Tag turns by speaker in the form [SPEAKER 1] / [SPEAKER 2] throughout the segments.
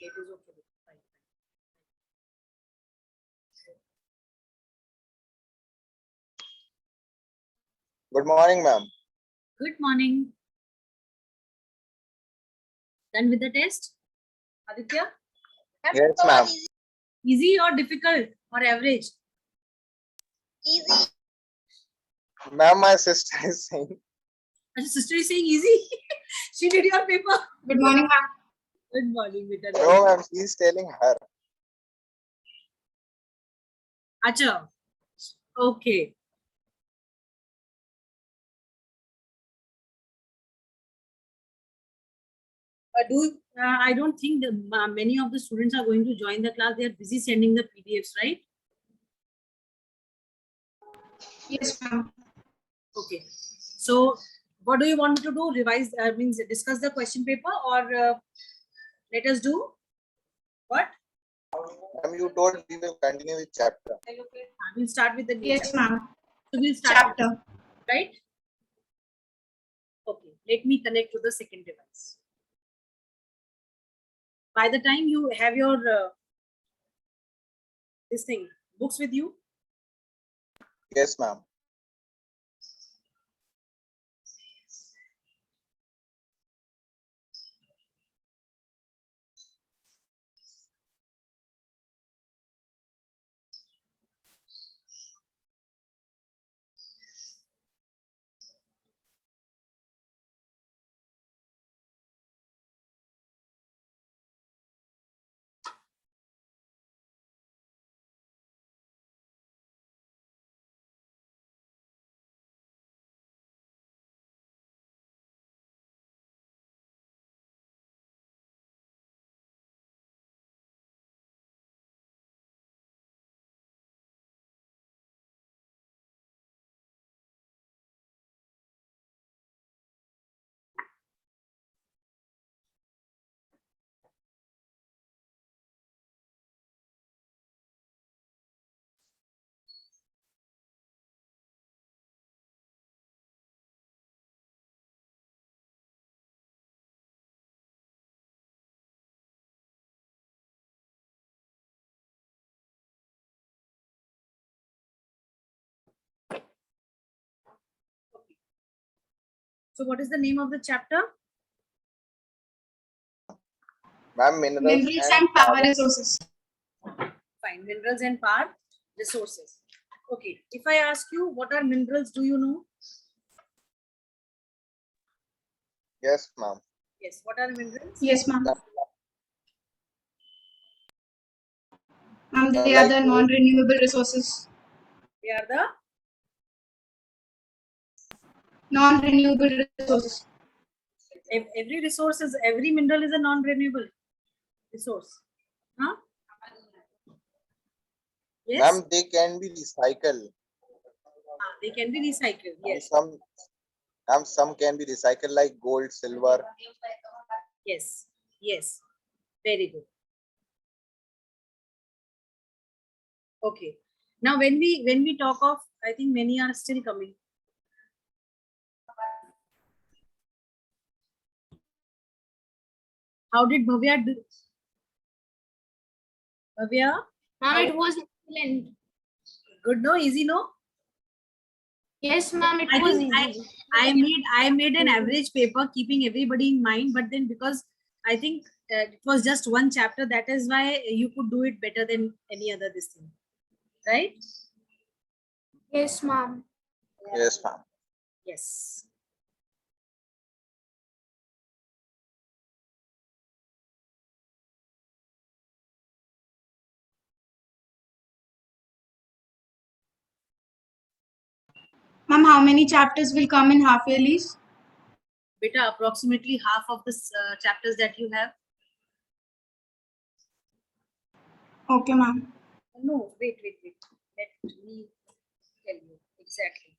[SPEAKER 1] It is okay. Fine.
[SPEAKER 2] Good morning, ma'am.
[SPEAKER 1] Good morning. Done with the test? Aditya?
[SPEAKER 2] Yes, ma'am.
[SPEAKER 1] Easy or difficult or average?
[SPEAKER 3] Easy.
[SPEAKER 2] Ma'am, my sister is saying.
[SPEAKER 1] Your sister is saying easy. She did your paper.
[SPEAKER 3] Good morning, ma'am.
[SPEAKER 1] Good morning, beta.
[SPEAKER 2] No, ma'am, she's telling her.
[SPEAKER 1] Acha. Okay. I don't think many of the students are going to join the class. They are busy sending the PDFs, right?
[SPEAKER 3] Yes, ma'am.
[SPEAKER 1] Okay. So, what do you want to do? Revise, means discuss the question paper, or let us do what?
[SPEAKER 2] Ma'am, you told we will continue with chapter.
[SPEAKER 1] We'll start with the new
[SPEAKER 3] Yes,
[SPEAKER 1] chapter.
[SPEAKER 3] ma'am.
[SPEAKER 1] So we'll start with
[SPEAKER 3] Chapter.
[SPEAKER 1] right? Okay, let me connect to the second device. By the time you have your this thing, books with you,
[SPEAKER 2] Yes, ma'am.
[SPEAKER 1] so what is the name of the chapter?
[SPEAKER 2] Ma'am, minerals
[SPEAKER 3] Minerals
[SPEAKER 2] and
[SPEAKER 3] and power resources.
[SPEAKER 1] Fine, minerals and power resources. Okay, if I ask you what are minerals, do you know?
[SPEAKER 2] Yes, ma'am.
[SPEAKER 1] Yes, what are minerals?
[SPEAKER 3] Yes, ma'am. Ma'am, they are
[SPEAKER 2] Like
[SPEAKER 3] the non-renewable resources.
[SPEAKER 1] They are the
[SPEAKER 3] Non-renewable resources.
[SPEAKER 1] every resource is every mineral is a non-renewable resource. Huh? Yes,
[SPEAKER 2] ma'am, they can be recycled.
[SPEAKER 1] they can be recycled.
[SPEAKER 2] And
[SPEAKER 1] Yes,
[SPEAKER 2] some can be recycled like gold, silver.
[SPEAKER 1] yes, yes. Very good. Okay. Now, when we talk of, I think many are still coming. How did Bhavya do? Bhavya,
[SPEAKER 4] Ma'am, it was excellent.
[SPEAKER 1] good, no? Easy, no?
[SPEAKER 4] Yes, ma'am, it
[SPEAKER 1] I
[SPEAKER 4] was
[SPEAKER 1] think
[SPEAKER 4] easy.
[SPEAKER 1] I made an average paper keeping everybody in mind, but then because I think it was just one chapter, that is why you could do it better than any other this thing, right?
[SPEAKER 4] Yes, ma'am.
[SPEAKER 2] Yes, ma'am.
[SPEAKER 1] Yes.
[SPEAKER 3] Ma'am, how many chapters will come in half yearlies?
[SPEAKER 1] Beta, approximately half of the chapters that you have.
[SPEAKER 3] Okay, ma'am.
[SPEAKER 1] No, wait. Let me tell you exactly.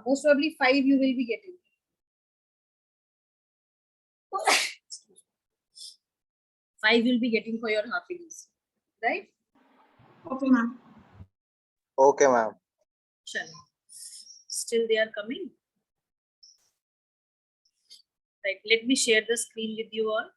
[SPEAKER 1] Most probably 5 you will be getting. 5 you'll be getting for your half yearlies, right?
[SPEAKER 3] Okay, ma'am.
[SPEAKER 2] Okay, ma'am.
[SPEAKER 1] Still they are coming. Right. Let me share the screen with you all.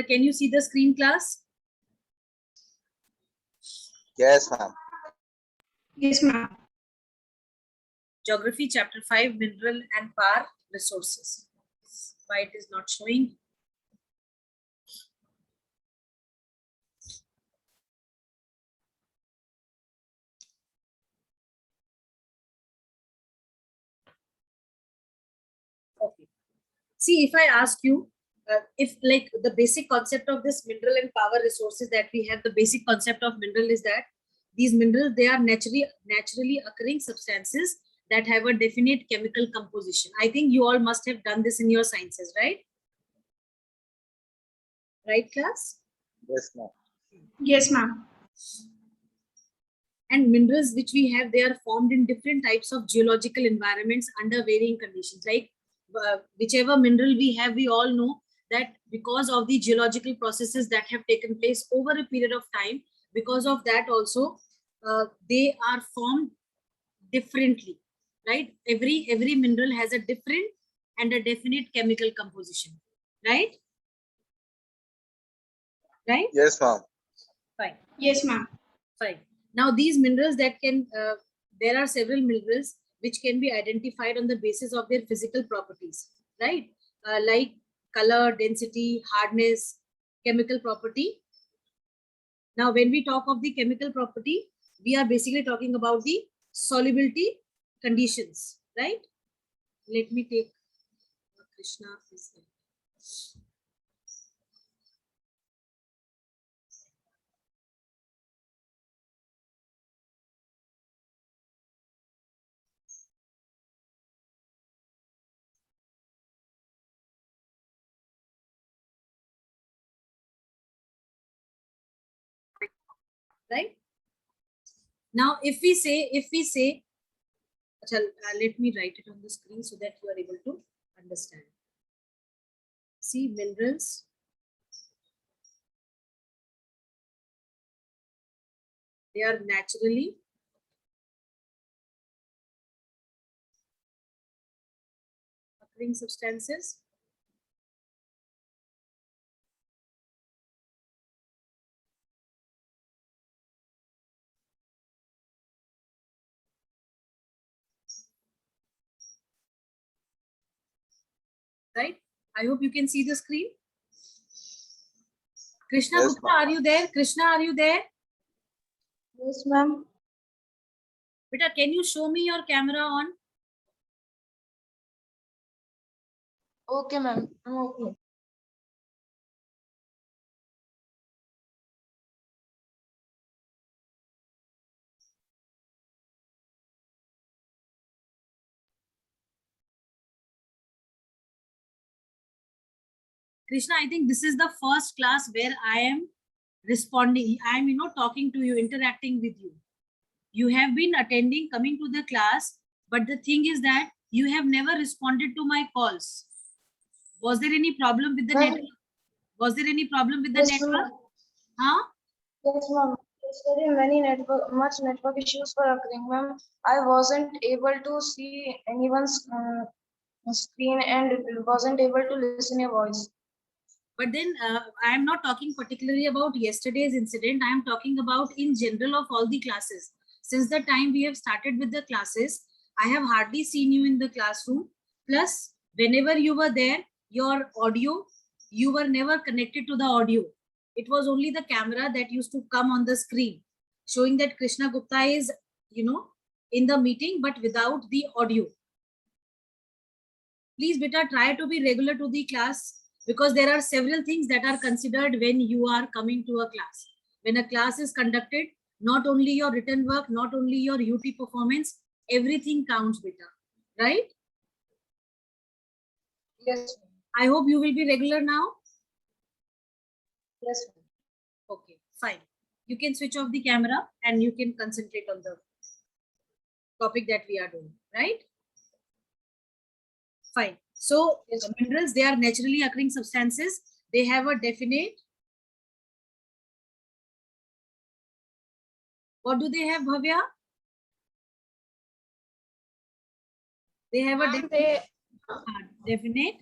[SPEAKER 1] Can you see the screen, class?
[SPEAKER 2] Yes, ma'am.
[SPEAKER 3] Yes, ma'am.
[SPEAKER 1] Geography chapter 5, mineral and power resources. Why it is not showing? Okay. See, if I ask you, if like the basic concept of this mineral and power resources that we have, the basic concept of mineral is that these minerals, they are naturally occurring substances that have a definite chemical composition. I think you all must have done this in your sciences, right? Right, class?
[SPEAKER 2] Yes, ma'am.
[SPEAKER 3] Yes, ma'am.
[SPEAKER 1] And minerals which we have, they are formed in different types of geological environments under varying conditions. Like whichever mineral we have, we all know that because of the geological processes that have taken place over a period of time, because of that also, they are formed differently, right? Every mineral has a different and a definite chemical composition, right? Right?
[SPEAKER 2] Yes, ma'am.
[SPEAKER 1] Fine.
[SPEAKER 3] Yes, ma'am.
[SPEAKER 1] Fine. Now these minerals that can, there are several minerals which can be identified on the basis of their physical properties, right? Like color, density, hardness, chemical property. Now when we talk of the chemical property, we are basically talking about the solubility conditions, right? Let me take Krishna. Right? Now, if we say, let me write it on the screen so that you are able to understand. See, minerals. They are naturally occurring substances. Right? I hope you can see the screen. Krishna
[SPEAKER 2] Yes,
[SPEAKER 1] Gupta,
[SPEAKER 2] ma'am.
[SPEAKER 1] are you there? Krishna, are you there?
[SPEAKER 4] Yes, ma'am.
[SPEAKER 1] Beta, can you show me your camera on?
[SPEAKER 4] Okay, ma'am. Okay.
[SPEAKER 1] Krishna, I think this is the first class where I am responding. I am, talking to you, interacting with you. You have been attending, coming to the class, but the thing is that you have never responded to my calls. Was there any problem with the
[SPEAKER 4] Ma'am.
[SPEAKER 1] network? Was there any problem with the
[SPEAKER 4] Yes,
[SPEAKER 1] network?
[SPEAKER 4] ma'am.
[SPEAKER 1] Huh?
[SPEAKER 4] Yes, ma'am. Yesterday, much network issues were occurring, ma'am. I wasn't able to see anyone's screen and wasn't able to listen your voice.
[SPEAKER 1] But then I am not talking particularly about yesterday's incident. I am talking about in general of all the classes. Since the time we have started with the classes, I have hardly seen you in the classroom. Plus, whenever you were there, your audio, you were never connected to the audio. It was only the camera that used to come on the screen, showing that Krishna Gupta is, in the meeting, but without the audio. Please, beta, try to be regular to the class, because there are several things that are considered when you are coming to a class. When a class is conducted, not only your written work, not only your UT performance, everything counts, beta, right?
[SPEAKER 4] Yes.
[SPEAKER 1] I hope you will be regular now.
[SPEAKER 4] Yes.
[SPEAKER 1] Okay, fine. You can switch off the camera and you can concentrate on the topic that we are doing, right? Fine. So
[SPEAKER 4] Yes.
[SPEAKER 1] minerals, they are naturally occurring substances. They have a definite. What do they have, Bhavya? They have a definite.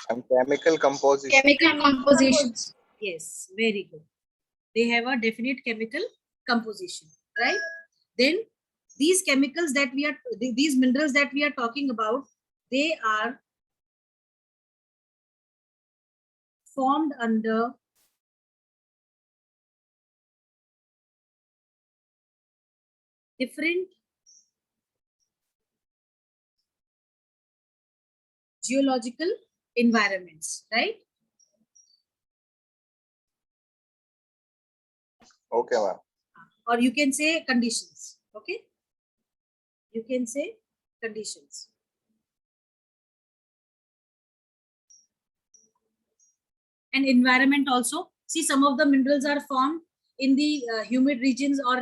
[SPEAKER 2] Some chemical composition.
[SPEAKER 3] Chemical compositions.
[SPEAKER 1] Yes, very good. They have a definite chemical composition, right? Then these chemicals that we are, these minerals that we are talking about, they are formed under different geological environments, right?
[SPEAKER 2] Okay, ma'am.
[SPEAKER 1] Or you can say conditions, okay? You can say conditions. And environment also. See, some of the minerals are formed in the humid regions, or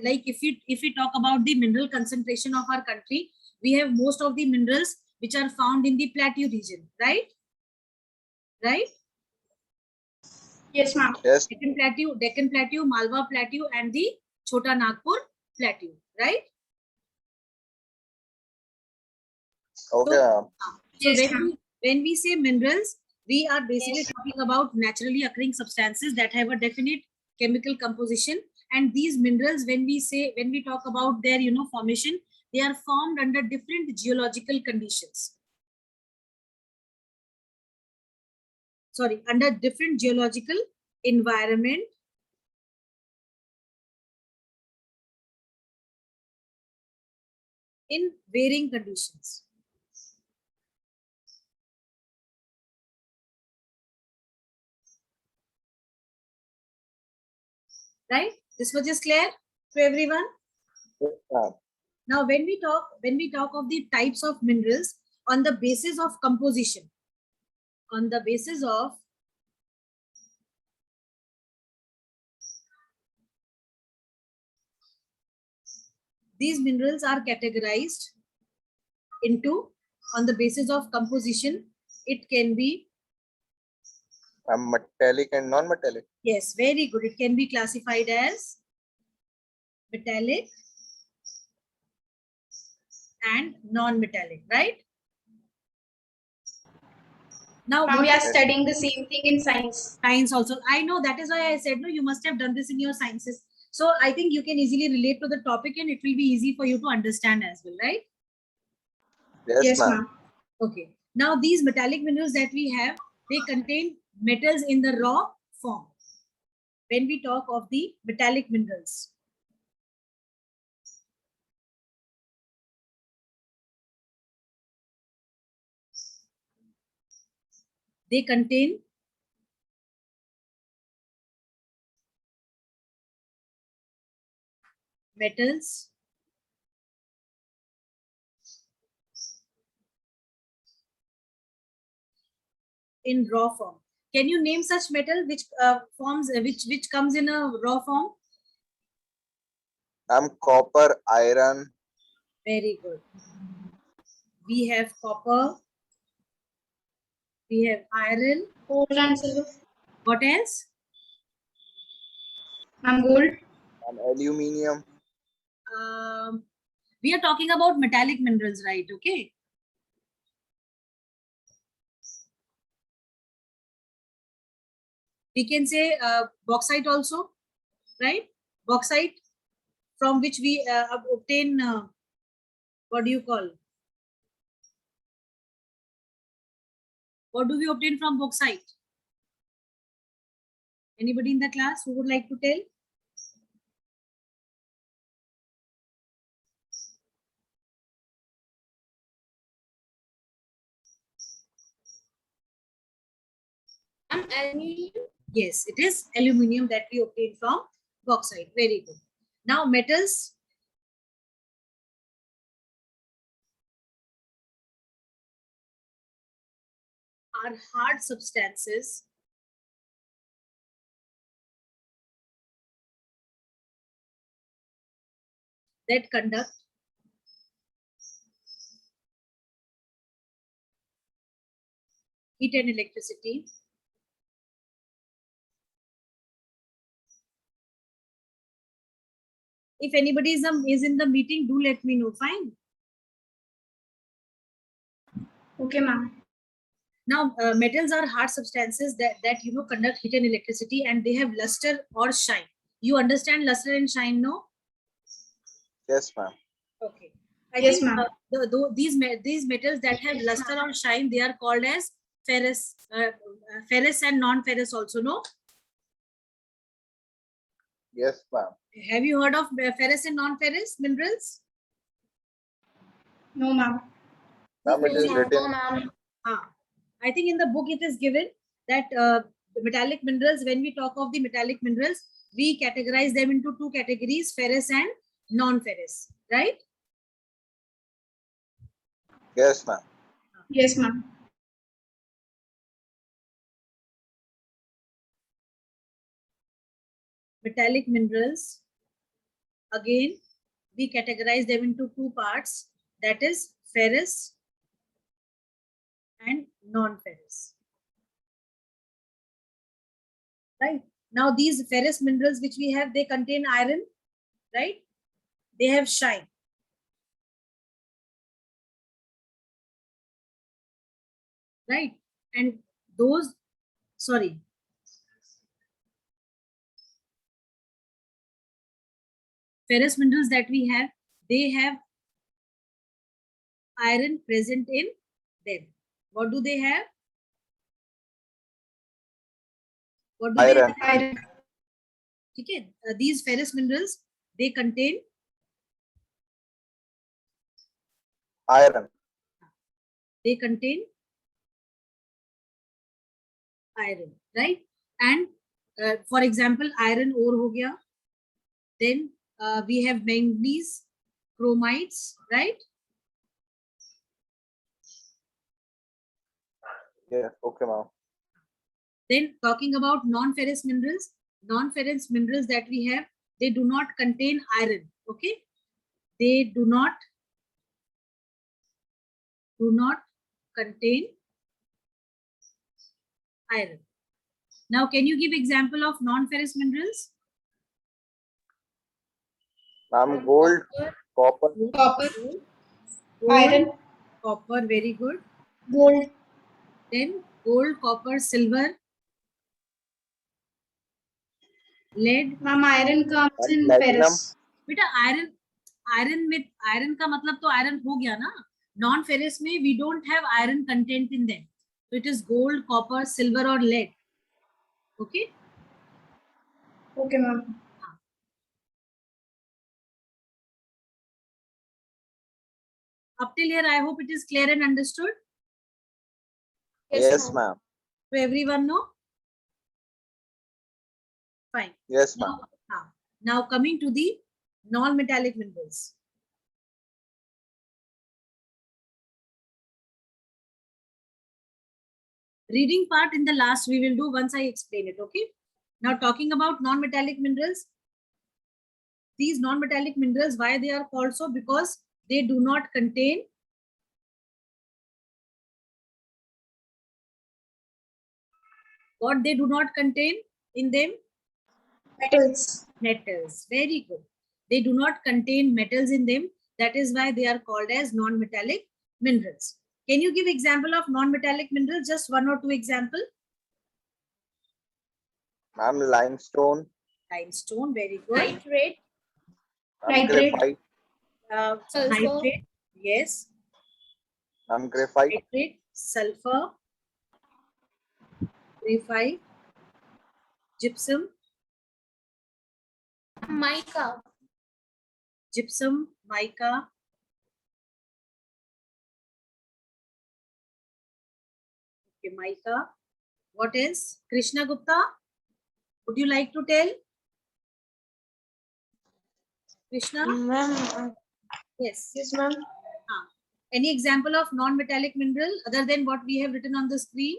[SPEAKER 1] like if we talk about the mineral concentration of our country, we have most of the minerals which are found in the plateau region, right? Right?
[SPEAKER 3] Yes, ma'am.
[SPEAKER 2] Yes.
[SPEAKER 1] Deccan Plateau, Malwa Plateau, and the Chota Nagpur Plateau, right?
[SPEAKER 2] Okay, ma'am.
[SPEAKER 1] So
[SPEAKER 3] Yes, ma'am.
[SPEAKER 1] when we say minerals, we are basically talking about naturally occurring substances that have a definite chemical composition. And these minerals, when we talk about their formation, they are formed under different geological conditions. Sorry, under different geological environment in varying conditions. Right? This was just clear to everyone.
[SPEAKER 2] Yes, ma'am.
[SPEAKER 1] Now, when we talk of the types of minerals on the basis of composition, on the basis of these minerals are categorized into, on the basis of composition, it can be,
[SPEAKER 2] Metallic and non-metallic.
[SPEAKER 1] yes, very good. It can be classified as metallic and non-metallic, right? Now,
[SPEAKER 3] Ma'am,
[SPEAKER 1] what
[SPEAKER 3] we are
[SPEAKER 1] is
[SPEAKER 3] studying the same thing in science.
[SPEAKER 1] science also? I know, that is why I said, no, you must have done this in your sciences. So I think you can easily relate to the topic and it will be easy for you to understand as well, right?
[SPEAKER 2] Yes,
[SPEAKER 3] Yes,
[SPEAKER 2] ma'am.
[SPEAKER 3] ma'am.
[SPEAKER 1] Okay. Now, these metallic minerals that we have, they contain metals in the raw form. When we talk of the metallic minerals, they contain metals in raw form. Can you name such metal which forms which comes in a raw form?
[SPEAKER 2] Copper, iron.
[SPEAKER 1] Very good. We have copper. We have iron.
[SPEAKER 3] Gold and silver.
[SPEAKER 1] What else?
[SPEAKER 3] Ma'am, gold.
[SPEAKER 2] Aluminium.
[SPEAKER 1] We are talking about metallic minerals, right? Okay. We can say bauxite also, right? Bauxite, from which we obtain, what do you call? What do we obtain from bauxite? Anybody in the class who would like to tell?
[SPEAKER 5] Aluminium.
[SPEAKER 1] Yes, it is aluminium that we obtain from bauxite. Very good. Now metals. Are hard substances that conduct heat and electricity. If anybody is in the meeting, do let me know. Fine.
[SPEAKER 3] Okay, ma'am.
[SPEAKER 1] Now, metals are hard substances that conduct heat and electricity, and they have luster or shine. You understand luster and shine, no?
[SPEAKER 2] Yes, ma'am.
[SPEAKER 1] Okay.
[SPEAKER 3] Yes, ma'am.
[SPEAKER 1] These metals that have luster or shine, they are called as ferrous, ferrous and non-ferrous also, no?
[SPEAKER 2] Yes, ma'am.
[SPEAKER 1] Have you heard of ferrous and non-ferrous minerals?
[SPEAKER 3] No, ma'am.
[SPEAKER 2] Ma'am, it is
[SPEAKER 5] No,
[SPEAKER 2] written.
[SPEAKER 5] ma'am.
[SPEAKER 1] I think in the book it is given that the metallic minerals, when we talk of the metallic minerals, we categorize them into two categories, ferrous and non-ferrous, right?
[SPEAKER 2] Yes, ma'am.
[SPEAKER 3] Yes, ma'am.
[SPEAKER 1] Metallic minerals, again, we categorize them into two parts, that is ferrous and non-ferrous. Right. Now these ferrous minerals which we have, they contain iron, right? They have shine. Right. And those, sorry. Ferrous minerals that we have, they have iron present in them. What do they have? What do
[SPEAKER 2] Iron.
[SPEAKER 1] they have?
[SPEAKER 3] Iron.
[SPEAKER 1] Okay. These ferrous minerals, they contain
[SPEAKER 2] Iron.
[SPEAKER 1] Iron, right? And for example, iron ore ho gaya. Then we have manganese, chromites, right?
[SPEAKER 2] Yeah. Okay, ma'am.
[SPEAKER 1] Then talking about non-ferrous minerals that we have, they do not contain iron. Okay, they do not contain iron. Now, can you give example of non-ferrous minerals?
[SPEAKER 2] Ma'am, gold, copper,
[SPEAKER 3] Copper.
[SPEAKER 1] Gold,
[SPEAKER 3] Iron.
[SPEAKER 1] copper, very good.
[SPEAKER 3] Gold.
[SPEAKER 1] Then gold, copper, silver, lead.
[SPEAKER 3] Ma'am, iron comes in
[SPEAKER 2] platinum.
[SPEAKER 3] ferrous.
[SPEAKER 1] बेटा iron में iron का मतलब तो iron हो गया ना. Non-ferrous में we don't have iron content in them. So it is gold, copper, silver or lead. Okay.
[SPEAKER 3] Okay, ma'am.
[SPEAKER 1] Up till here, I hope it is clear and understood.
[SPEAKER 2] Yes, ma'am.
[SPEAKER 1] So everyone know? Fine.
[SPEAKER 2] Yes, ma'am.
[SPEAKER 1] Now coming to the non-metallic minerals. Reading part in the last we will do once I explain it, okay? Now talking about non-metallic minerals. These non-metallic minerals, why they are called so? Because they do not contain what they do not contain in them?
[SPEAKER 3] Metals.
[SPEAKER 1] Metals. Very good. They do not contain metals in them. That is why they are called as non-metallic minerals. Can you give example of non-metallic minerals? Just one or two example.
[SPEAKER 2] Ma'am, limestone.
[SPEAKER 1] Limestone, very good.
[SPEAKER 5] Nitrate.
[SPEAKER 2] Ma'am,
[SPEAKER 3] Nitrate.
[SPEAKER 2] graphite.
[SPEAKER 5] Sulfur.
[SPEAKER 1] Nitrate, yes.
[SPEAKER 2] Ma'am, graphite.
[SPEAKER 1] Nitrate, sulfur, Graphite. Gypsum.
[SPEAKER 5] Mica.
[SPEAKER 1] Gypsum, mica. Okay, mica. What else? Krishna Gupta, would you like to tell? Krishna?
[SPEAKER 4] Ma'am,
[SPEAKER 1] Yes.
[SPEAKER 4] yes, ma'am.
[SPEAKER 1] Any example of non-metallic mineral other than what we have written on the screen?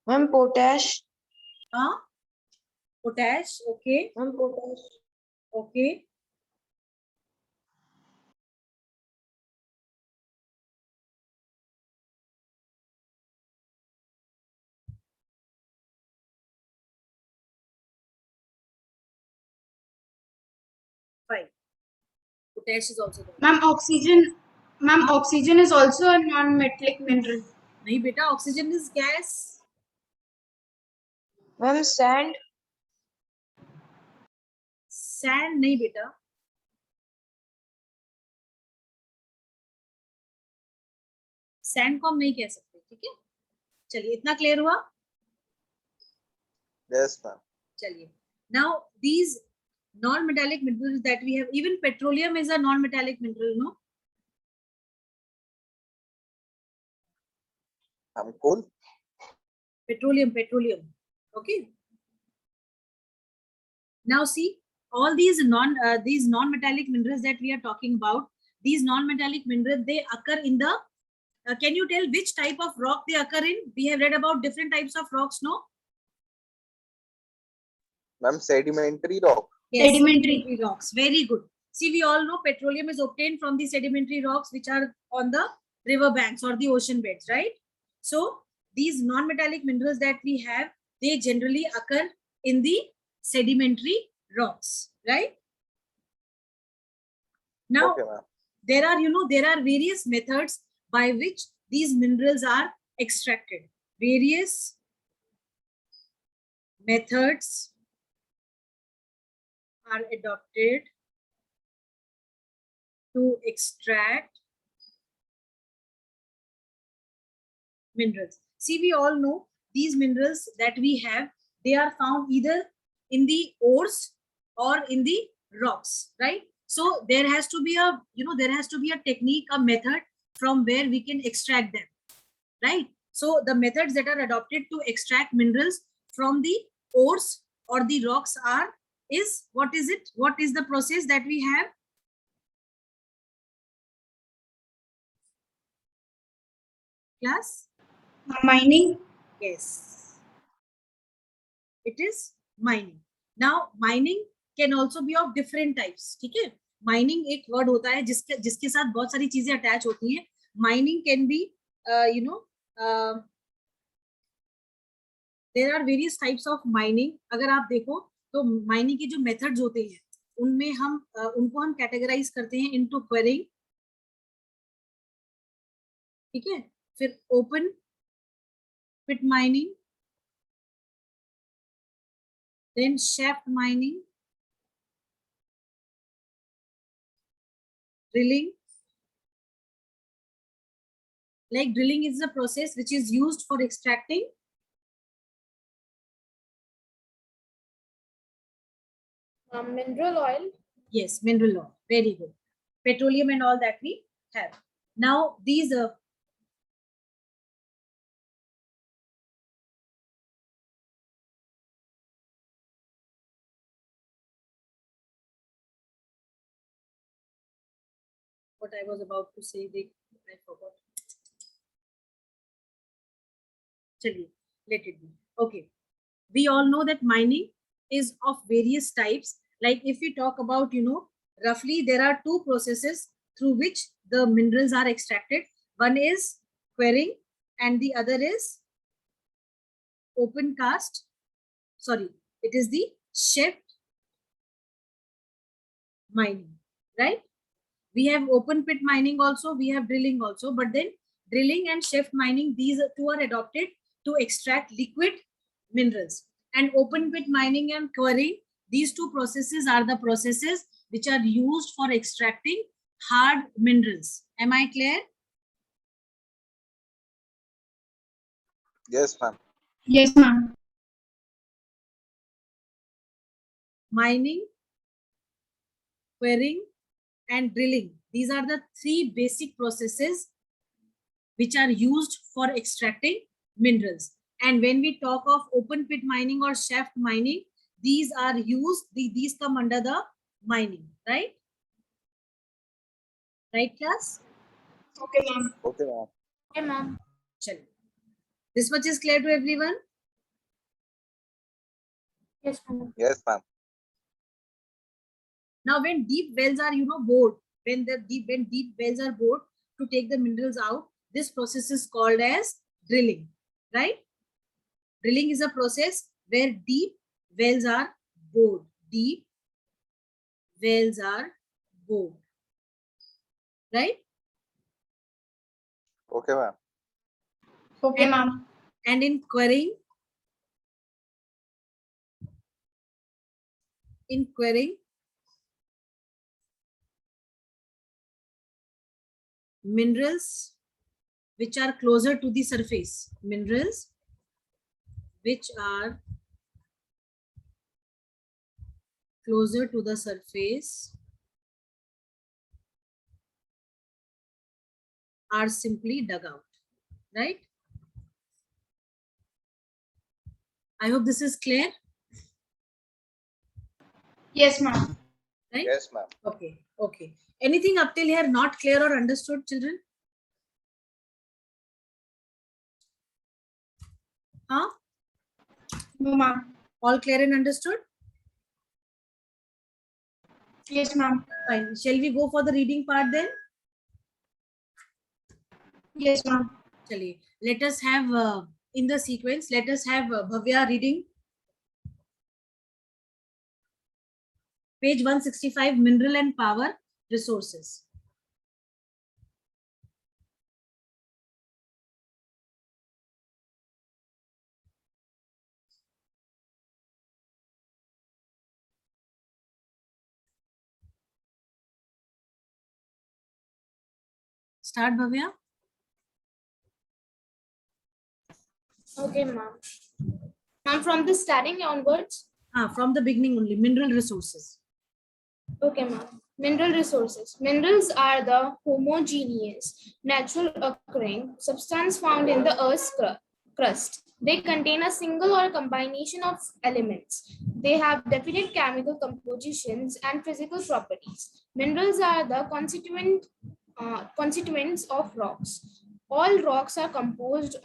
[SPEAKER 4] Ma'am, potash.
[SPEAKER 1] Potash, okay,
[SPEAKER 4] Ma'am, potash.
[SPEAKER 1] okay. Fine. Potash is also there.
[SPEAKER 3] Ma'am, oxygen is also a non-metallic mineral.
[SPEAKER 1] Nahi beta, oxygen is gas.
[SPEAKER 4] Ma'am, sand.
[SPEAKER 1] Sand nahi beta. Sand को हम नहीं कह सकते, ठीक है? चलिए, इतना clear हुआ?
[SPEAKER 2] Yes, ma'am.
[SPEAKER 1] चलिए. Now these non-metallic minerals that we have, even petroleum is a non-metallic mineral, no?
[SPEAKER 2] Coal.
[SPEAKER 1] Petroleum. Okay. Now see, all these non-metallic minerals that we are talking about, these non-metallic minerals, they occur in the, can you tell which type of rock they occur in? We have read about different types of rocks, no?
[SPEAKER 2] Ma'am, sedimentary rock.
[SPEAKER 1] Yes,
[SPEAKER 3] Sedimentary.
[SPEAKER 1] rocks. Very good. See, we all know petroleum is obtained from the sedimentary rocks which are on the river banks or the ocean beds, right? So these non-metallic minerals that we have, they generally occur in the sedimentary rocks, right? Now,
[SPEAKER 2] Okay, ma'am.
[SPEAKER 1] there are various methods by which these minerals are extracted. Various methods are adopted to extract minerals. See, we all know these minerals that we have, they are found either in the ores or in the rocks, right? So there has to be a, there has to be a technique, a method from where we can extract them, right? So the methods that are adopted to extract minerals from the ores or the rocks is what is it? What is the process that we have? Class?
[SPEAKER 3] Mining.
[SPEAKER 1] Yes. It is mining. Now, mining can also be of different types. ठीक है? Mining एक word होता है जिसके साथ बहुत सारी चीजें attach होती हैं. Mining can be, there are various types of mining. अगर आप देखो तो mining के जो methods होते हैं उनमें उनको हम categorize करते हैं into quarrying. ठीक है? फिर open pit mining, then shaft mining, drilling. Like drilling is a process which is used for extracting
[SPEAKER 5] Mineral oil.
[SPEAKER 1] yes, mineral oil. Very good. Petroleum and all that we have. Now these what I was about to say, I forgot. Chaliye, let it be. Okay. We all know that mining is of various types. Like if we talk about, roughly there are two processes through which the minerals are extracted. One is quarrying and the other is open cast. Sorry, it is the shaft mining, right? We have open pit mining also, we have drilling also, but then drilling and shaft mining, these two are adopted to extract liquid minerals. And open pit mining and quarrying, these two processes are the processes which are used for extracting hard minerals. Am I clear?
[SPEAKER 2] Yes, ma'am.
[SPEAKER 3] Yes, ma'am.
[SPEAKER 1] Mining, quarrying, and drilling. These are the three basic processes which are used for extracting minerals. And when we talk of open pit mining or shaft mining, these are used, these come under the mining, right? Right, class?
[SPEAKER 3] Okay, ma'am.
[SPEAKER 2] Okay, ma'am.
[SPEAKER 5] Okay, ma'am.
[SPEAKER 1] Chalo. This much is clear to everyone?
[SPEAKER 5] Yes, ma'am.
[SPEAKER 2] Yes, ma'am.
[SPEAKER 1] Now, when deep wells are, bored, when deep wells are bored to take the minerals out, this process is called as drilling, right? Drilling is a process where deep wells are bored. Deep wells are bored, right?
[SPEAKER 2] Okay, ma'am.
[SPEAKER 3] Okay, ma'am.
[SPEAKER 1] And in quarrying, minerals which are closer to the surface, minerals which are closer to the surface are simply dug out, right? I hope this is clear,
[SPEAKER 3] Yes, ma'am.
[SPEAKER 1] right?
[SPEAKER 2] Yes, ma'am.
[SPEAKER 1] Okay, okay. Anything up till here not clear or understood, children? Huh?
[SPEAKER 3] No, ma'am.
[SPEAKER 1] All clear and understood?
[SPEAKER 3] Yes, ma'am.
[SPEAKER 1] Fine. Shall we go for the reading part then?
[SPEAKER 3] Yes, ma'am.
[SPEAKER 1] Chaliye. Let us have, in the sequence, let us have Bhavya reading. Page 165, Mineral and Power Resources. Start, Bhavya.
[SPEAKER 5] Okay, ma'am. Ma'am, from the starting onwards.
[SPEAKER 1] From the beginning only, mineral resources.
[SPEAKER 5] Okay, ma'am. Mineral resources. Minerals are the homogeneous, natural occurring substance found in the Earth's crust. They contain a single or combination of elements. They have definite chemical compositions and physical properties. Minerals are the constituents of rocks. All rocks are composed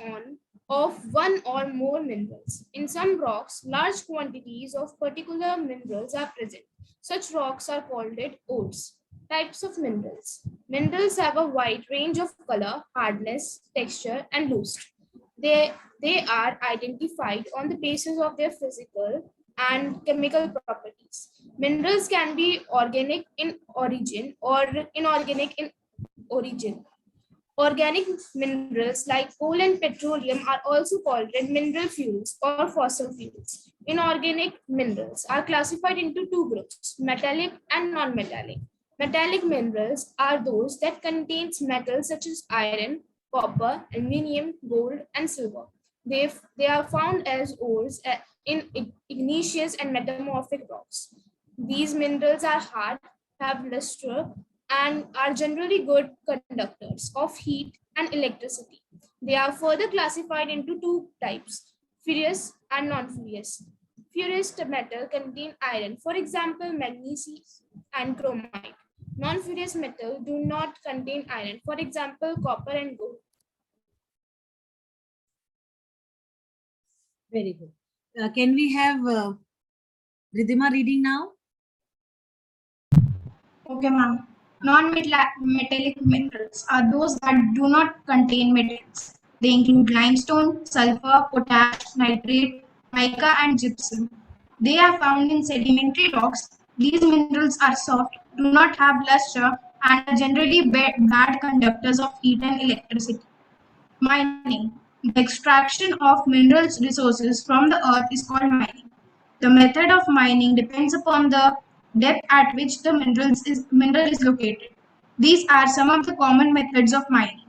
[SPEAKER 5] of one or more minerals. In some rocks, large quantities of particular minerals are present. Such rocks are called ores. Types of minerals. Minerals have a wide range of color, hardness, texture, and luster. They are identified on the basis of their physical and chemical properties. Minerals can be organic in origin or inorganic in origin. Organic minerals like coal and petroleum are also called mineral fuels or fossil fuels. Inorganic minerals are classified into two groups, metallic and non-metallic. Metallic minerals are those that contain metals such as iron, copper, aluminium, gold, and silver. They are found as ores in igneous and metamorphic rocks. These minerals are hard, have luster, and are generally good conductors of heat and electricity. They are further classified into two types, ferrous and non-ferrous. Ferrous metal contain iron, for example, magnesium and chromite. Non-ferrous metal do not contain iron, for example, copper and gold.
[SPEAKER 1] Very good. Can we have Ridhima reading now?
[SPEAKER 3] Okay, ma'am. Non-metallic minerals are those that do not contain metals. They include limestone, sulfur, potash, nitrate, mica, and gypsum. They are found in sedimentary rocks. These minerals are soft, do not have luster, and are generally bad conductors of heat and electricity. Mining. The extraction of minerals resources from the earth is called mining. The method of mining depends upon the depth at which the mineral is located. These are some of the common methods of mining.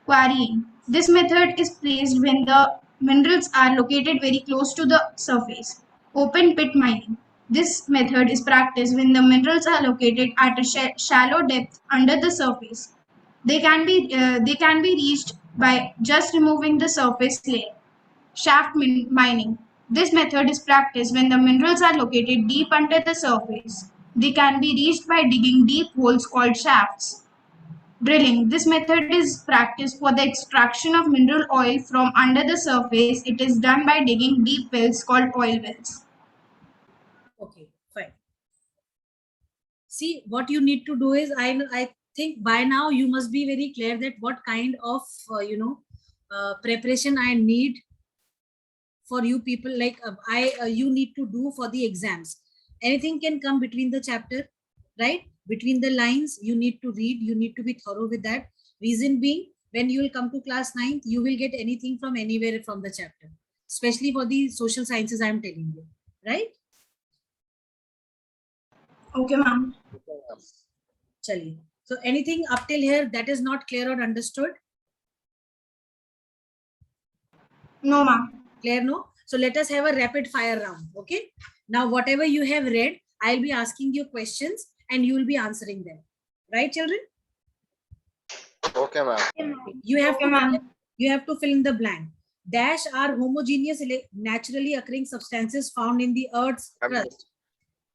[SPEAKER 3] Quarrying. This method is placed when the minerals are located very close to the surface. Open pit mining. This method is practiced when the minerals are located at a shallow depth under the surface. They can be reached by just removing the surface layer. Shaft mining. This method is practiced when the minerals are located deep under the surface. They can be reached by digging deep holes called shafts. Drilling. This method is practiced for the extraction of mineral oil from under the surface. It is done by digging deep wells called oil wells.
[SPEAKER 1] Okay, fine. See, what you need to do is, I think by now you must be very clear that what kind of preparation I need for you people, like you need to do for the exams. Anything can come between the chapter, right? Between the lines, you need to read, you need to be thorough with that. Reason being, when you will come to class 9th, you will get anything from anywhere from the chapter, especially for the social sciences I am telling you, right?
[SPEAKER 3] Okay, ma'am.
[SPEAKER 1] Chaliye. So anything up till here that is not clear or understood?
[SPEAKER 3] No, ma'am.
[SPEAKER 1] Clear, no? So let us have a rapid fire round, okay? Now, whatever you have read, I'll be asking you questions and you will be answering them. Right, children?
[SPEAKER 2] Okay, ma'am.
[SPEAKER 1] You have,
[SPEAKER 3] Okay,
[SPEAKER 1] to,
[SPEAKER 3] ma'am.
[SPEAKER 1] you have to fill in the blank. Dash are homogeneous, naturally occurring substances found in the Earth's crust.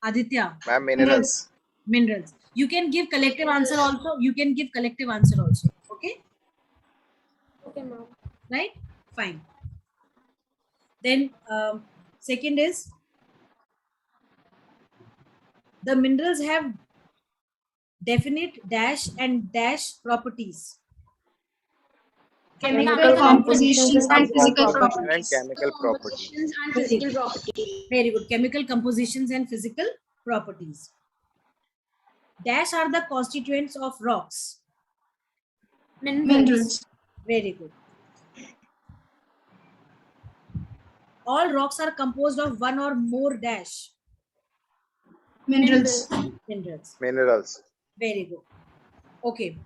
[SPEAKER 1] Aditya.
[SPEAKER 2] Ma'am, minerals.
[SPEAKER 1] Minerals. You can give collective answer also. You can give collective answer also. Okay?
[SPEAKER 5] Okay, ma'am.
[SPEAKER 1] Right? Fine. Then second is, the minerals have definite dash and dash properties.
[SPEAKER 3] Chemical compositions and physical
[SPEAKER 2] Composition and
[SPEAKER 3] properties.
[SPEAKER 2] chemical properties.
[SPEAKER 5] Compositions and physical properties.
[SPEAKER 1] Very good. Chemical compositions and physical properties. Dash are the constituents of rocks.
[SPEAKER 3] Minerals.
[SPEAKER 1] Very good. All rocks are composed of one or more dash.
[SPEAKER 3] Minerals.
[SPEAKER 1] Minerals.
[SPEAKER 2] Minerals.
[SPEAKER 1] Very good. Okay.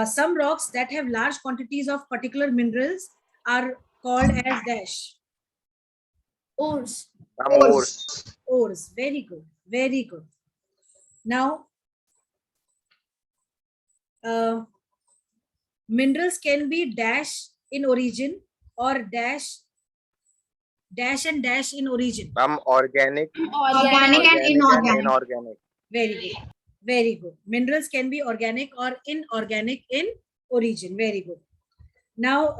[SPEAKER 1] Some rocks that have large quantities of particular minerals are called as dash.
[SPEAKER 5] Ores.
[SPEAKER 2] Ores.
[SPEAKER 1] Ores. Very good. Very good. Now, minerals can be dash in origin or dash and dash in origin.
[SPEAKER 2] Organic.
[SPEAKER 3] Organic and inorganic.
[SPEAKER 2] Inorganic.
[SPEAKER 1] Very good. Very good. Minerals can be organic or inorganic in origin. Very good. Now,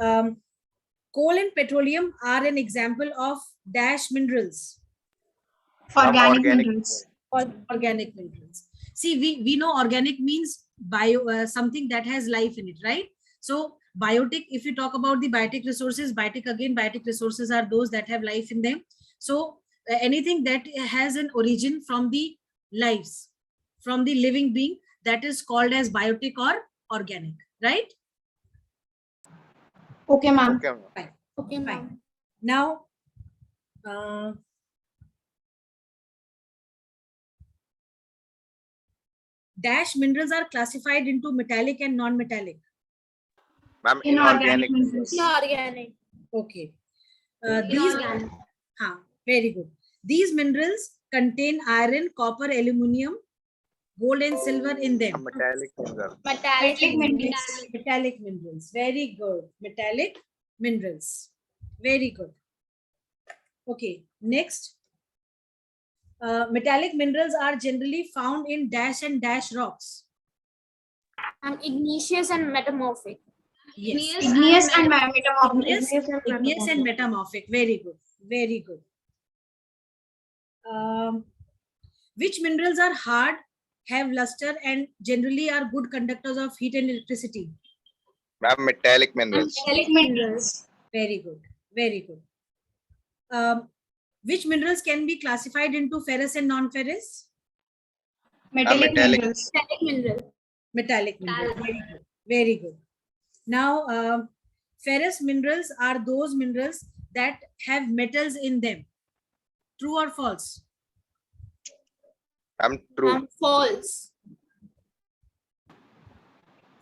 [SPEAKER 1] coal and petroleum are an example of dash minerals.
[SPEAKER 3] Organic minerals.
[SPEAKER 1] Organic minerals. See, we know organic means bio, something that has life in it, right? So biotic, if you talk about the biotic resources, biotic resources are those that have life in them. So anything that has an origin from the lives, from the living being, that is called as biotic or organic, right?
[SPEAKER 3] Okay, ma'am.
[SPEAKER 2] Okay, ma'am.
[SPEAKER 1] Fine.
[SPEAKER 5] Okay, ma'am.
[SPEAKER 1] Fine. Now, dash minerals are classified into metallic and non-metallic.
[SPEAKER 2] Ma'am,
[SPEAKER 3] Inorganic
[SPEAKER 2] inorganic.
[SPEAKER 3] minerals.
[SPEAKER 5] Inorganic.
[SPEAKER 1] Okay.
[SPEAKER 5] Inorganic.
[SPEAKER 1] Very good. These minerals contain iron, copper, aluminium, gold and silver in them.
[SPEAKER 2] Metallic mineral.
[SPEAKER 5] Metallic minerals.
[SPEAKER 1] Metallic minerals. Very good. Metallic minerals. Very good. Okay. Next. Metallic minerals are generally found in dash and dash rocks.
[SPEAKER 5] Igneous and metamorphic.
[SPEAKER 1] Yes.
[SPEAKER 3] Igneous and metamorphic.
[SPEAKER 1] Igneous and metamorphic. Very good. Very good. Which minerals are hard, have luster, and generally are good conductors of heat and electricity?
[SPEAKER 2] Ma'am, metallic minerals.
[SPEAKER 3] Metallic minerals.
[SPEAKER 1] Very good. Very good. Which minerals can be classified into ferrous and non-ferrous?
[SPEAKER 3] Metallic
[SPEAKER 2] metallic.
[SPEAKER 3] minerals.
[SPEAKER 5] Metallic mineral.
[SPEAKER 1] Metallic minerals. Very good. Very good. Now, ferrous minerals are those minerals that have metals in them. True or false?
[SPEAKER 2] True.
[SPEAKER 5] False.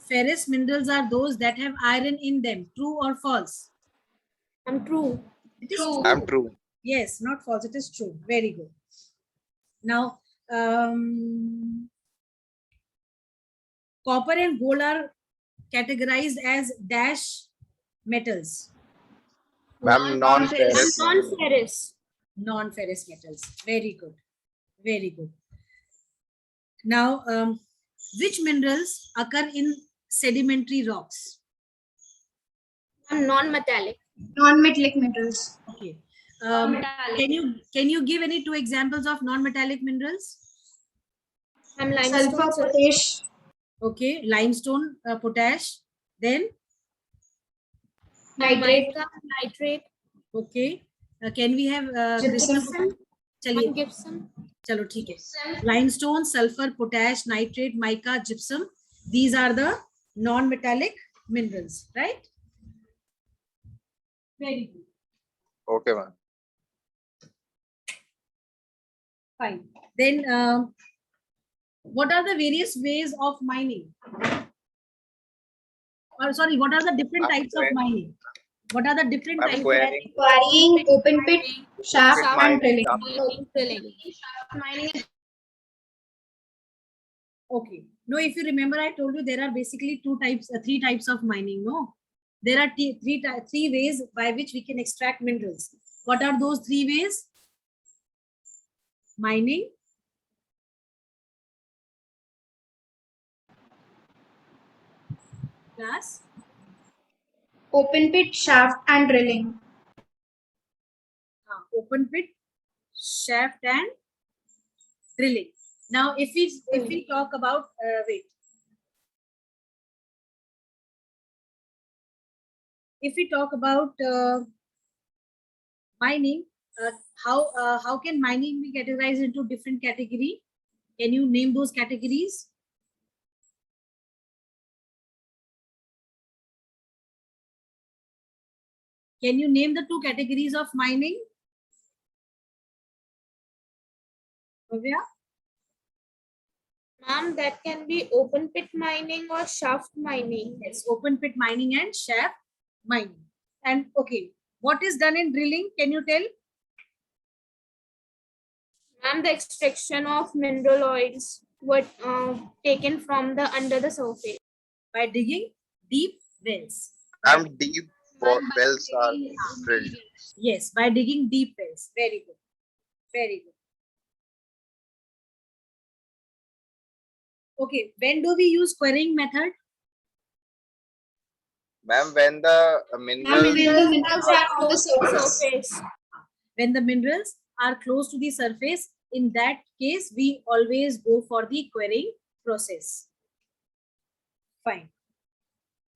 [SPEAKER 1] Ferrous minerals are those that have iron in them. True or false?
[SPEAKER 5] I'm true.
[SPEAKER 1] It is
[SPEAKER 3] True.
[SPEAKER 2] I'm true.
[SPEAKER 1] Yes, not false. It is true. Very good. Now, copper and gold are categorized as dash metals,
[SPEAKER 2] Ma'am, non-ferrous.
[SPEAKER 5] Non-ferrous.
[SPEAKER 1] non-ferrous metals. Very good. Very good. Now, which minerals occur in sedimentary rocks?
[SPEAKER 5] Non-metallic.
[SPEAKER 3] Non-metallic minerals.
[SPEAKER 1] Okay.
[SPEAKER 5] Non-metallic.
[SPEAKER 1] Can you give any two examples of non-metallic minerals?
[SPEAKER 5] I'm limestone.
[SPEAKER 3] Sulfur,
[SPEAKER 5] Sir.
[SPEAKER 3] potash,
[SPEAKER 1] Okay, limestone, potash. Then,
[SPEAKER 3] nitrate,
[SPEAKER 5] Mica, nitrate.
[SPEAKER 1] okay. Can we have
[SPEAKER 3] gypsum.
[SPEAKER 1] Krishna? चलिए
[SPEAKER 5] Gypsum.
[SPEAKER 1] चलो ठीक है. Limestone, sulfur, potash, nitrate, mica, gypsum. These are the non-metallic minerals, right? Very good.
[SPEAKER 2] Okay, ma'am.
[SPEAKER 1] Fine. Then, what are the various ways of mining? Or sorry, what are the different types of mining? What are the different
[SPEAKER 2] Ma'am,
[SPEAKER 1] types?
[SPEAKER 2] quarrying.
[SPEAKER 3] Quarrying, open pit, shaft,
[SPEAKER 2] Shaft
[SPEAKER 3] and
[SPEAKER 2] mining,
[SPEAKER 3] drilling.
[SPEAKER 5] Drilling.
[SPEAKER 1] Okay. No, if you remember, I told you there are basically three types of mining. No, there are three ways by which we can extract minerals. What are those three ways? Mining, class,
[SPEAKER 3] Open pit, shaft, and drilling.
[SPEAKER 1] open pit, shaft, and drilling. Now, if we talk about if we talk about mining, how can mining be categorized into different category? Can you name those categories? Can you name the two categories of mining? Bhavya?
[SPEAKER 5] Ma'am, that can be open pit mining or shaft mining.
[SPEAKER 1] Yes, open pit mining and shaft mining. And okay, what is done in drilling? Can you tell?
[SPEAKER 5] Ma'am, the extraction of mineral oils were taken from the under the surface.
[SPEAKER 1] By digging deep wells.
[SPEAKER 2] Ma'am, deep wells are drilled.
[SPEAKER 1] Yes, by digging deep wells. Very good. Very good. Okay, when do we use quarrying method?
[SPEAKER 2] Ma'am, when the minerals
[SPEAKER 3] Minerals are on the surface.
[SPEAKER 1] When the minerals are close to the surface, in that case, we always go for the quarrying process. Fine.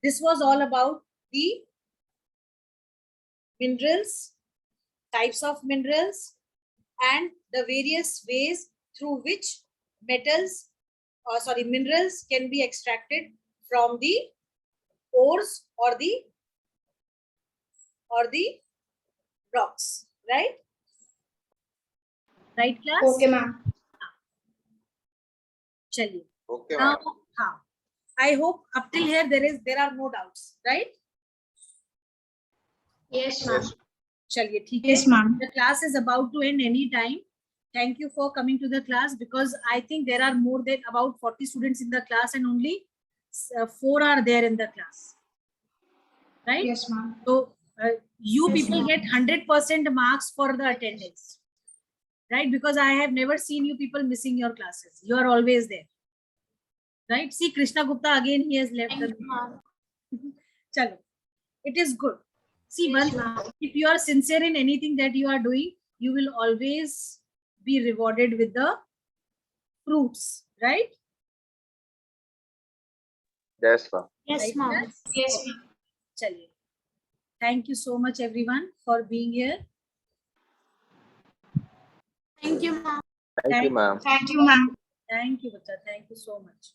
[SPEAKER 1] This was all about the minerals, types of minerals, and the various ways through which minerals can be extracted from the ores or the rocks, right? Right, class?
[SPEAKER 3] Okay, ma'am.
[SPEAKER 1] Chaliye.
[SPEAKER 2] Okay,
[SPEAKER 1] Now,
[SPEAKER 2] ma'am.
[SPEAKER 1] I hope up till here there are no doubts, right?
[SPEAKER 3] Yes, ma'am.
[SPEAKER 1] Chaliye, theek hai.
[SPEAKER 3] Yes, ma'am.
[SPEAKER 1] The class is about to end any time. Thank you for coming to the class, because I think there are more than about 40 students in the class and only 4 are there in the class, right?
[SPEAKER 3] Yes, ma'am.
[SPEAKER 1] So you
[SPEAKER 3] Yes,
[SPEAKER 1] people
[SPEAKER 3] ma'am.
[SPEAKER 1] get 100% marks for the attendance, right? Because I have never seen you people missing your classes. You are always there, right? See, Krishna Gupta again, he has left. Chalo, it is good. See,
[SPEAKER 3] Yes,
[SPEAKER 1] if you are sincere in anything that you are doing, you will always be rewarded with the fruits, right?
[SPEAKER 2] Yes, ma'am.
[SPEAKER 5] Yes,
[SPEAKER 1] Right,
[SPEAKER 5] ma'am.
[SPEAKER 1] class?
[SPEAKER 3] Yes, ma'am.
[SPEAKER 1] Chaliye. Thank you so much, everyone, for being here.
[SPEAKER 5] Thank you, ma'am.
[SPEAKER 2] Thank you, ma'am.
[SPEAKER 3] Thank you, ma'am.
[SPEAKER 1] Thank you, Bacha. Thank you so much.